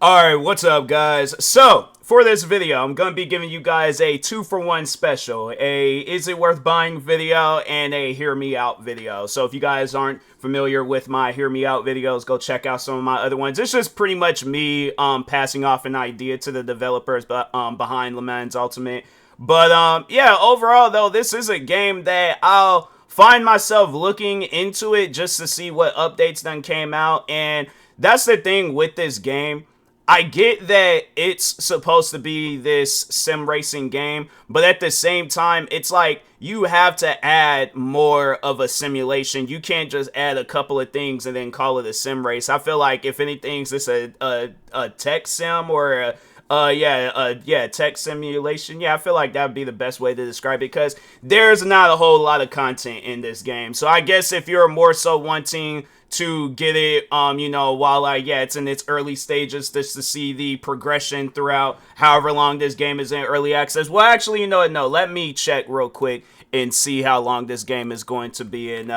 Alright, what's up guys? So, for this video, I'm going to be giving you guys a 2-for-1 special, a is it worth buying video, and a hear me out video. So if you guys aren't familiar with my hear me out videos, go check out some of my other ones. It's just pretty much me passing off an idea to the developers behind Le Mans Ultimate. But yeah, overall though, this is a game that I'll find myself looking into it just to see what updates done came out. And that's the thing with this game. I get that it's supposed to be this sim racing game, but at the same time, it's like you have to add more of a simulation. You can't just add a couple of things and then call it a sim race. I feel like if anything, it's a tech sim or tech simulation. Yeah, I feel like that would be the best way to describe it because there's not a whole lot of content in this game. So I guess if you're more so wanting to get it, while it's in its early stages, just to see the progression throughout however long this game is in early access. Well, actually, no, let me check real quick and see how long this game is going to be in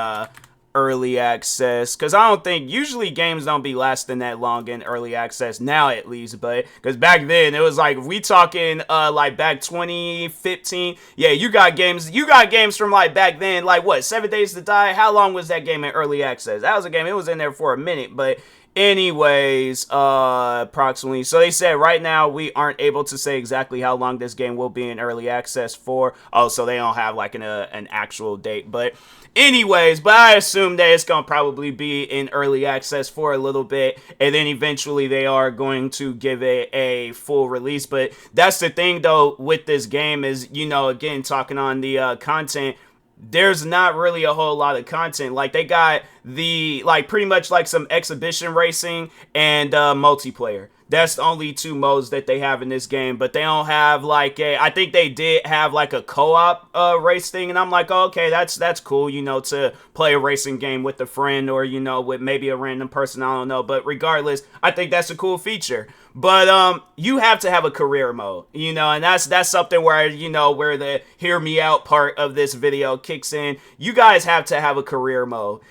early access, because I don't think usually games don't be lasting that long in early access now, at least. But because back then it was like, we talking like back 2015, yeah, you got games from like back then, like what, 7 Days to Die. How long was that game in early access? That was a game, it was in there for a minute. But anyways, approximately, so they said right now we aren't able to say exactly how long this game will be in early access for. Oh, so they don't have like an actual date. But anyways, but I assume that it's gonna probably be in early access for a little bit, and then eventually they are going to give it a full release. But that's the thing though with this game is, again, talking on the content, there's not really a whole lot of content. Like, they got the, like, pretty much like some exhibition racing and multiplayer. That's the only two modes that they have in this game, but they don't have like I think they did have like a co-op race thing, and I'm like, oh, okay, that's cool, to play a racing game with a friend or, with maybe a random person, I don't know. But regardless, I think that's a cool feature. But you have to have a career mode, and that's something where, where the hear me out part of this video kicks in. You guys have to have a career mode,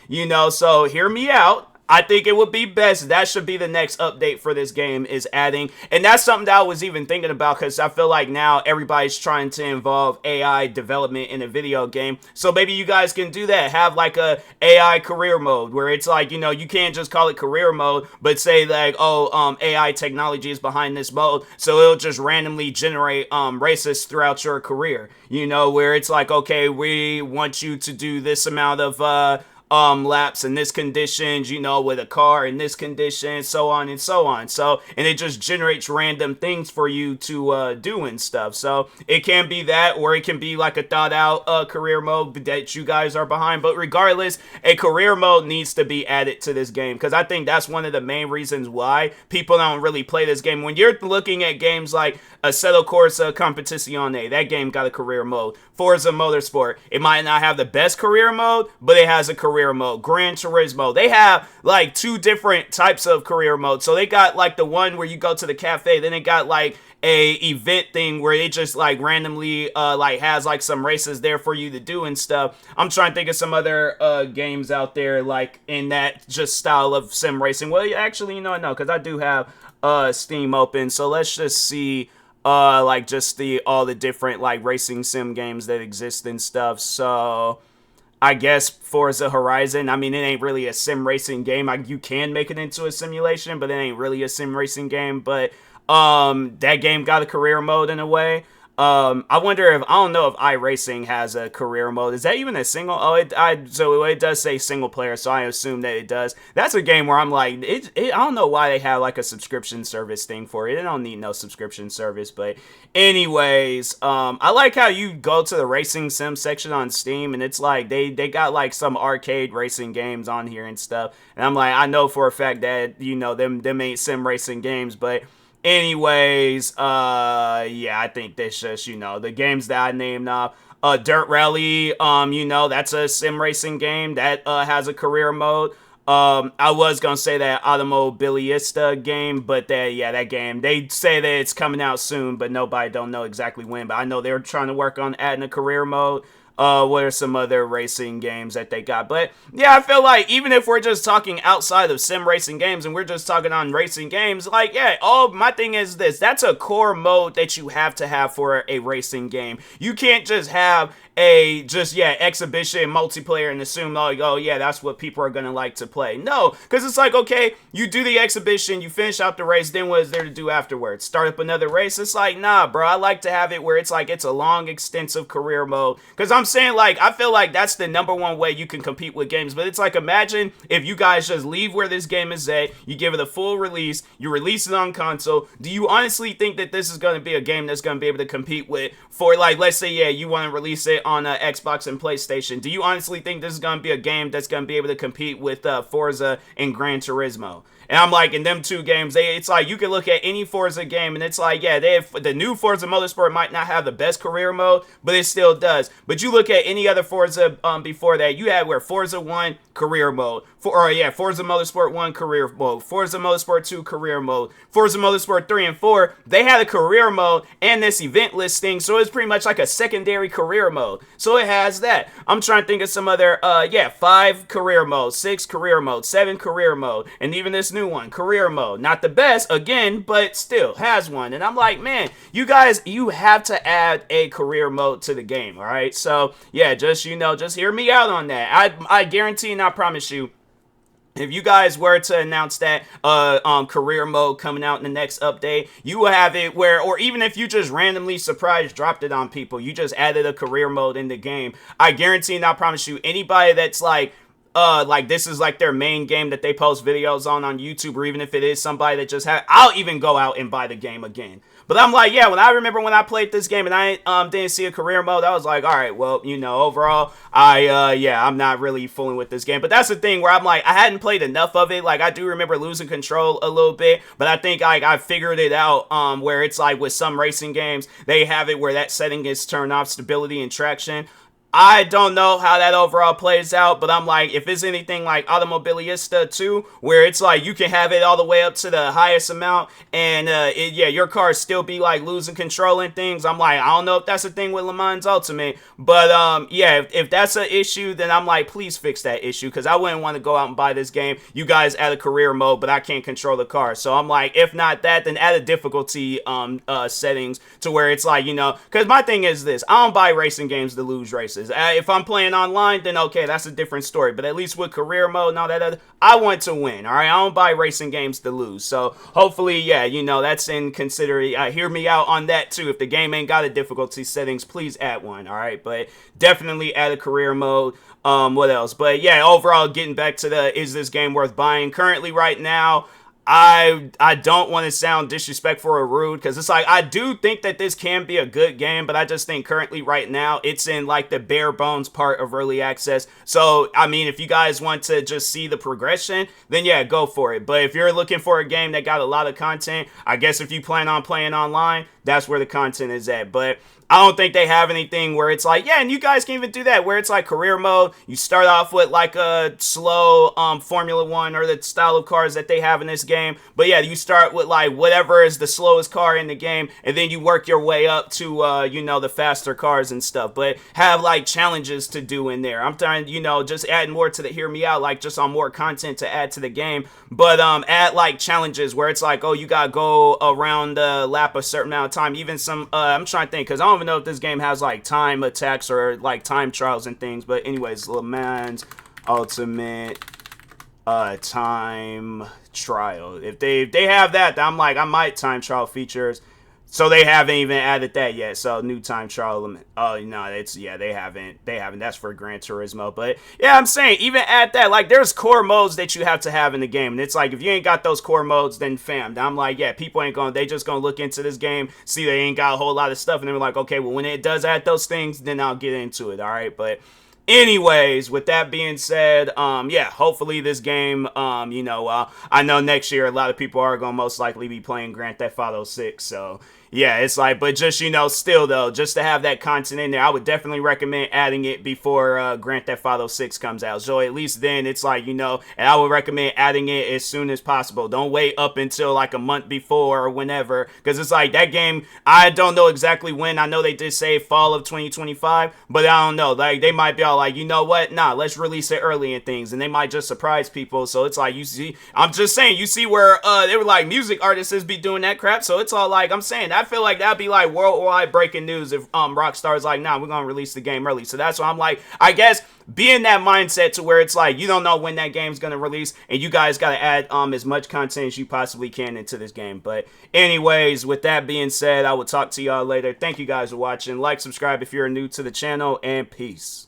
so hear me out. I think it would be best. That should be the next update for this game, is adding. And that's something that I was even thinking about, because I feel like now everybody's trying to involve AI development in a video game. So maybe you guys can do that. Have like a AI career mode where it's like, you can't just call it career mode, but say like, oh, AI technology is behind this mode. So it'll just randomly generate races throughout your career, where it's like, okay, we want you to do this amount of laps in this conditions, with a car in this condition, so on and so on. So, and it just generates random things for you to do and stuff. So it can be that, or it can be like a thought out career mode that you guys are behind. But regardless, a career mode needs to be added to this game, because I think that's one of the main reasons why people don't really play this game. When you're looking at games like Assetto Corsa Competizione, that game got a career mode. Forza Motorsport, it might not have the best career mode, but it has a career mode. Gran Turismo, they have like two different types of career mode. So they got like the one where you go to the cafe, then they got like a event thing where it just like randomly like has like some races there for you to do and stuff. I'm trying to think of some other games out there like in that just style of sim racing. Well, actually, no, because I do have Steam open, so let's just see like just all the different like racing sim games that exist and stuff. So I guess Forza Horizon, I mean, it ain't really a sim racing game. You can make it into a simulation, but it ain't really a sim racing game. But that game got a career mode in a way. I wonder if, I don't know if iRacing has a career mode. Is that even a single? Oh, so it does say single player, so I assume that it does. That's a game where I'm like, I don't know why they have like a subscription service thing for it. It don't need no subscription service. But anyways, I like how you go to the racing sim section on Steam, and it's like they got like some arcade racing games on here and stuff. And I'm like, I know for a fact that them ain't sim racing games, but anyways, yeah, I think that's just, the games that I named off. Dirt Rally, that's a sim racing game that has a career mode. I was gonna say that Automobilista game, but that game, they say that it's coming out soon, but nobody don't know exactly when. But I know they're trying to work on adding a career mode. What are some other racing games that they got? But yeah, I feel like even if we're just talking outside of sim racing games and we're just talking on racing games, like, yeah, my thing is this. That's a core mode that you have to have for a racing game. You can't just have exhibition multiplayer and assume, oh yeah, that's what people are gonna like to play. No, because it's like, okay, you do the exhibition, you finish out the race, then what is there to do afterwards? Start up another race? It's like, nah, bro, I like to have it where it's like it's a long, extensive career mode. Because I'm saying, like, I feel like that's the number one way you can compete with games. But it's like, imagine if you guys just leave where this game is at, you give it a full release, you release it on console. Do you honestly think that this is going to be a game that's going to be able to compete with, for, like, let's say, yeah, you want to release it on Xbox and PlayStation. Do you honestly think this is going to be a game that's going to be able to compete with Forza and Gran Turismo? And I'm like, in them two games, it's like you can look at any Forza game and it's like, yeah, the new Forza Motorsport might not have the best career mode, but it still does. But you look at any other Forza before that, you had where Forza 1 career mode, Forza Motorsport 1 career mode, Forza Motorsport 2 career mode, Forza Motorsport 3 and 4, they had a career mode and this event listing, so it's pretty much like a secondary career mode. So it has that. I'm trying to think of some other, 5 career mode, 6 career mode, 7 career mode, and even this new one, career mode. Not the best, again, but still has one. And I'm like, man, you guys, you have to add a career mode to the game, all right? So, yeah, just hear me out on that. I guarantee and I promise you, if you guys were to announce that career mode coming out in the next update, you will have it where, or even if you just randomly surprise dropped it on people, you just added a career mode in the game, I guarantee and I promise you, anybody that's like this is like their main game that they post videos on YouTube, or even if it is somebody that just I'll even go out and buy the game again. But I'm like, yeah, when I played this game and I didn't see a career mode, I was like, all right, well, overall, I'm not really fooling with this game. But that's the thing where I'm like, I hadn't played enough of it. Like, I do remember losing control a little bit, but I think I figured it out, where it's like with some racing games, they have it where that setting is turned off, stability and traction. I don't know how that overall plays out, but I'm like, if it's anything like Automobilista 2, where it's like you can have it all the way up to the highest amount, and your car still be like losing control and things. I'm like, I don't know if that's a thing with Le Mans Ultimate, but if that's an issue, then I'm like, please fix that issue, because I wouldn't want to go out and buy this game. You guys add a career mode, but I can't control the car. So I'm like, if not that, then add a difficulty settings to where it's like, because my thing is this: I don't buy racing games to lose races. If I'm playing online, then okay, that's a different story. But at least with career mode and all that other, I want to win, all right? I don't buy racing games to lose. So hopefully, yeah, that's in consideration. Hear me out on that too. If the game ain't got a difficulty settings, please add one, all right? But definitely add a career mode. What else? But yeah, overall, getting back to is this game worth buying? Currently, right now, I don't want to sound disrespectful or rude, because it's like, I do think that this can be a good game, but I just think currently right now it's in like the bare bones part of early access. So I mean, if you guys want to just see the progression, then yeah, go for it. But if you're looking for a game that got a lot of content, I guess if you plan on playing online, that's where the content is at. But I don't think they have anything where it's like, yeah, and you guys can even do that, where it's like career mode. You start off with like a slow Formula 1 or the style of cars that they have in this game. But yeah, you start with like whatever is the slowest car in the game, and then you work your way up to, the faster cars and stuff. But have like challenges to do in there. I'm trying, just add more to the hear me out, like just on more content to add to the game. But add like challenges where it's like, oh, you gotta go around the lap a certain amount of time. Even some, I'm trying to think, because I don't even know if this game has like time attacks or like time trials and things. But anyways, Le Mans Ultimate time trial. If they have that, I'm like, I might time trial features. So they haven't even added that yet. So new time trial limit. Oh no, they haven't. That's for Gran Turismo. But yeah, I'm saying even add that. Like, there's core modes that you have to have in the game, and it's like, if you ain't got those core modes, then fam. I'm like, yeah, people ain't gonna. They just gonna look into this game, see they ain't got a whole lot of stuff, and they're like, okay, well when it does add those things, then I'll get into it. All right, but. Anyways, with that being said, hopefully this game, I know next year a lot of people are going to most likely be playing Grand Theft Auto 6, so, Yeah, it's like, but just, you know, still though, just to have that content in there, I would definitely recommend adding it before Grand Theft Auto 6 comes out. So at least then it's like, you know, and I would recommend adding it as soon as possible. Don't wait up until like a month before or whenever, because it's like that game, I don't know exactly when. I know they did say fall of 2025, but I don't know. Like they might be all like, you know what? Nah, let's release it early and things, and they might just surprise people. So it's like, you see, I'm just saying, you see where they were like music artists be doing that crap. So it's all like, I'm saying, I feel like that'd be like worldwide breaking news if Rockstar's like, nah, we're gonna release the game early. So that's why I'm like, I guess be in that mindset to where it's like you don't know when that game's gonna release, and you guys gotta add as much content as you possibly can into this game. But anyways, with that being said, I will talk to y'all later. Thank you guys for watching. Like, subscribe if you're new to the channel, and peace.